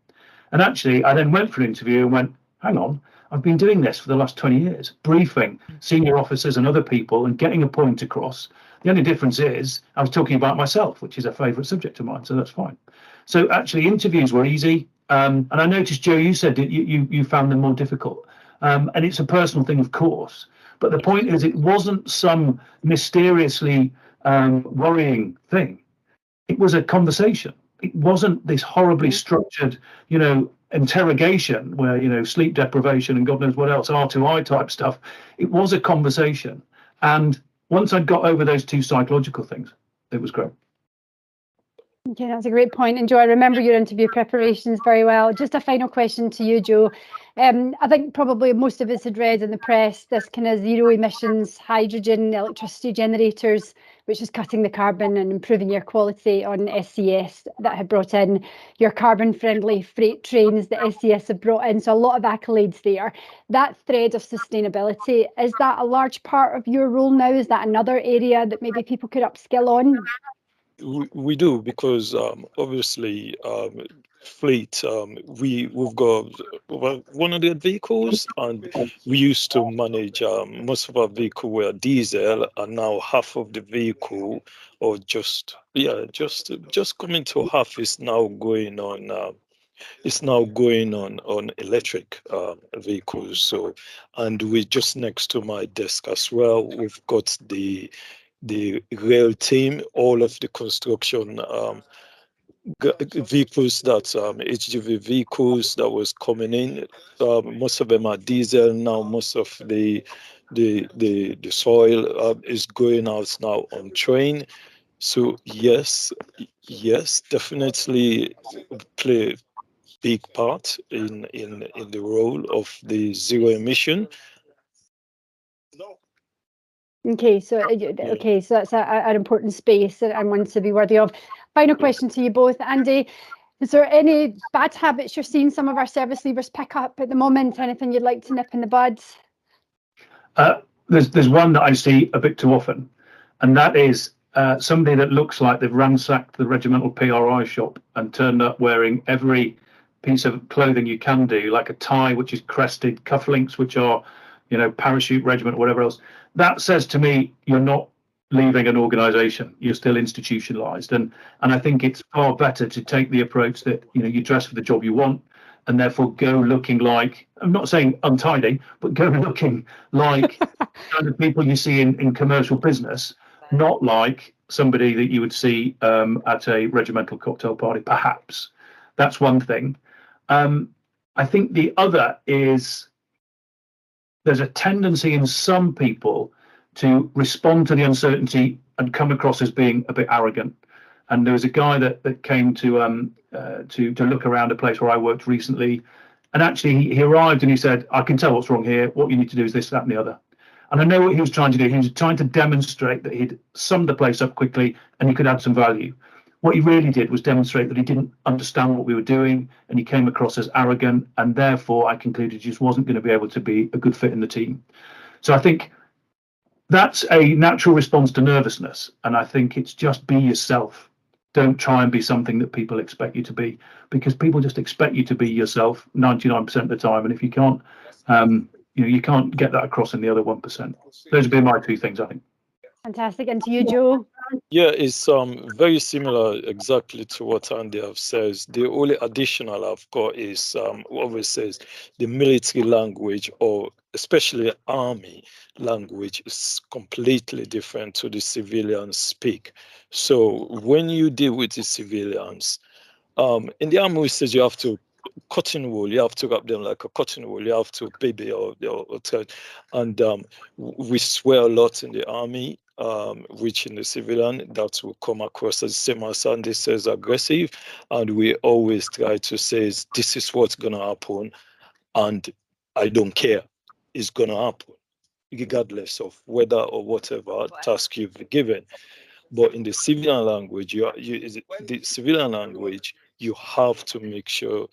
And actually, I then went for an interview and went, hang on, I've been doing this for the last 20 years, briefing senior officers and other people and getting a point across. The only difference is I was talking about myself, which is a favourite subject of mine, so that's fine. So actually, interviews were easy. And I noticed, Joe, you said that you found them more difficult. And it's a personal thing, of course. But the point is, it wasn't some mysteriously worrying thing. It was a conversation. It wasn't this horribly structured, you know, interrogation where, you know, sleep deprivation and God knows what else, R2I type stuff. It was a conversation. And once I got over those two psychological things, it was great. Okay, that's a great point. And Joe, I remember your interview preparations very well. Just a final question to you, Joe. I think probably most of us had read in the press this kind of zero emissions hydrogen electricity generators, which is cutting the carbon and improving air quality on SCS, that had brought in your carbon friendly freight trains that SCS have brought in. So a lot of accolades there. That thread of sustainability, is that a large part of your role now? Is that another area that maybe people could upskill on? We do, because obviously fleet, we've got over 100 vehicles, and we used to manage most of our vehicle were diesel, and now half of the vehicle, or just coming to half, is now going on is now going on electric vehicles. So, and we just next to my desk as well, we've got the rail team, all of the construction vehicles that HGV vehicles that was coming in. Most of them are diesel now. Most of the soil is going out now on train. So yes, definitely play a big part in the role of the zero emission. Okay, so that's an important space and one to be worthy of. Final question to you both, Andy. Is there any bad habits you're seeing some of our service leavers pick up at the moment? Anything you'd like to nip in the bud? There's one that I see a bit too often, and that is somebody that looks like they've ransacked the regimental PRI shop and turned up wearing every piece of clothing you can do, like a tie which is crested, cufflinks which are, you know, parachute regiment, whatever else. That says to me you're not leaving an organization, you're still institutionalized, and I think it's far better to take the approach that, you know, you dress for the job you want, and therefore go looking like, I'm not saying untidy, but go looking like kind of people you see in commercial business, not like somebody that you would see at a regimental cocktail party, perhaps. That's one thing. I think the other is there's a tendency in some people to respond to the uncertainty and come across as being a bit arrogant. And there was a guy that came to look around a place where I worked recently, and actually he arrived and he said, "I can tell what's wrong here. What you need to do is this, that, and the other." And I know what he was trying to do. He was trying to demonstrate that he'd summed the place up quickly and he could add some value. What he really did was demonstrate that he didn't understand what we were doing, and he came across as arrogant, and therefore I concluded he just wasn't going to be able to be a good fit in the team. So I think that's a natural response to nervousness, and I think it's just be yourself. Don't try and be something that people expect you to be, because people just expect you to be yourself 99% of the time, and if you can't, you can't get that across in the other 1%. Those would be my two things, I think. Fantastic. And to you, Joe? Yeah, it's very similar exactly to what Andy have says. The only additional I've got is what we says the military language, or especially army language, is completely different to the civilians speak. So when you deal with the civilians, in the army we says you have to cotton wool, you have to wrap them like a cotton wool, you have to baby or and we swear a lot in the army, which in the civilian that will come across as same as Sandy says, aggressive, and we always try to say this is what's gonna happen, and I don't care, it's gonna happen regardless of whether or whatever task you've given. But in the civilian language, the civilian language, you have to make sure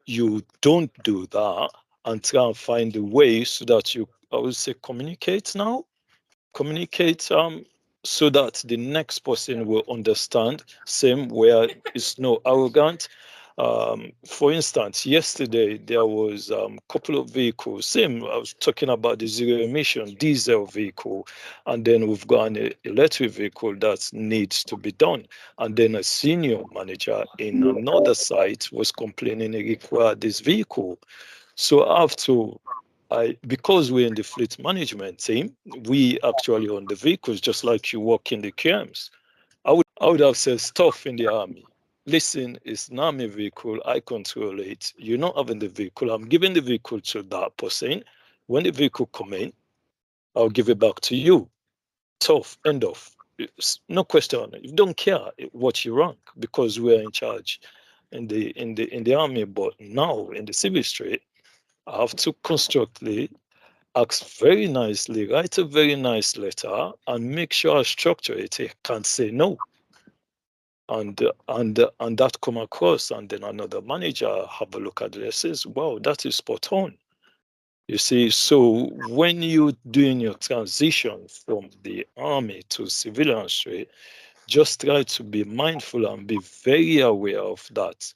you don't do that and try and find a way so that you, I would say, communicate so that the next person will understand. Same where it's no arrogant. For instance, yesterday there was a couple of vehicles. Same, I was talking about the zero emission diesel vehicle, and then we've got an electric vehicle that needs to be done. And then a senior manager in another site was complaining he required this vehicle. So because we're in the fleet management team, we actually own the vehicles, just like you work in the camps. I would have said stuff in the army. Listen, it's an army vehicle, I control it. You're not having the vehicle, I'm giving the vehicle to that person. When the vehicle come in, I'll give it back to you. Tough, end of. It's no question. You don't care what you rank, because we're in charge in the army. But now in the civil street, I have to constructively ask very nicely, write a very nice letter, and make sure I structure it. I can't say no. And that come across, and then another manager have a look at it and says, wow, that is spot on. You see, so when you're doing your transition from the army to civilian street, just try to be mindful and be very aware of that.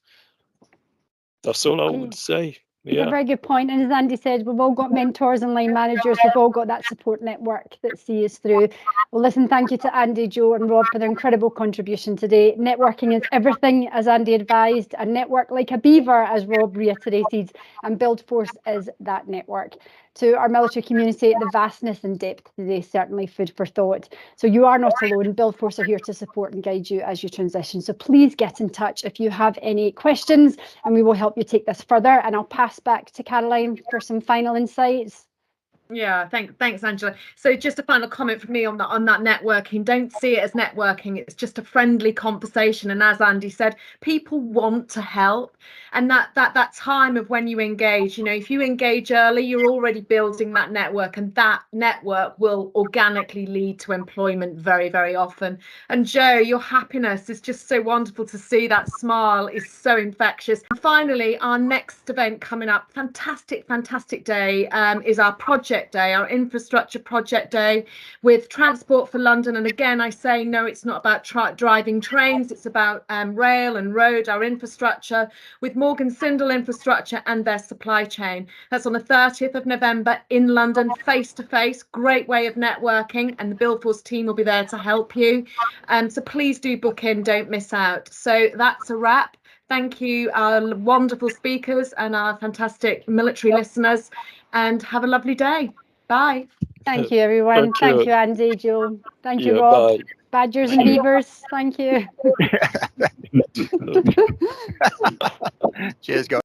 That's all I would say. It's a very good point. And as Andy said, we've all got mentors and line managers. We've all got that support network that sees us through. Well, listen, thank you to Andy, Joe and Rob for their incredible contribution today. Networking is everything, as Andy advised, a network like a beaver, as Rob reiterated, and BuildForce is that network. To our military community, the vastness and depth today is certainly food for thought. So you are not alone. BuildForce are here to support and guide you as you transition. So please get in touch if you have any questions, and we will help you take this further. And I'll pass back to Caroline for some final insights. Yeah, thanks, Angela. So just a final comment from me on that networking. Don't see it as networking. It's just a friendly conversation. And as Andy said, people want to help. And that time of when you engage, if you engage early, you're already building that network, and that network will organically lead to employment very, very often. And Joe, your happiness is just so wonderful to see. That smile is so infectious. And finally, our next event coming up, fantastic day, is our project day, our infrastructure project day with Transport for London. And again, I say, no, it's not about driving trains. It's about rail and road, our infrastructure, with Morgan Sindall Infrastructure and their supply chain. That's on the 30th of November in London, face to face. Great way of networking, and the BuildForce team will be there to help you. So please do book in, don't miss out. So that's a wrap. Thank you, our wonderful speakers and our fantastic military listeners, and have a lovely day. Bye. Thank you, everyone. Thank you, Andy, Joe. Thank you, Rob. Bye. Badgers and beavers. Thank you. Cheers, guys.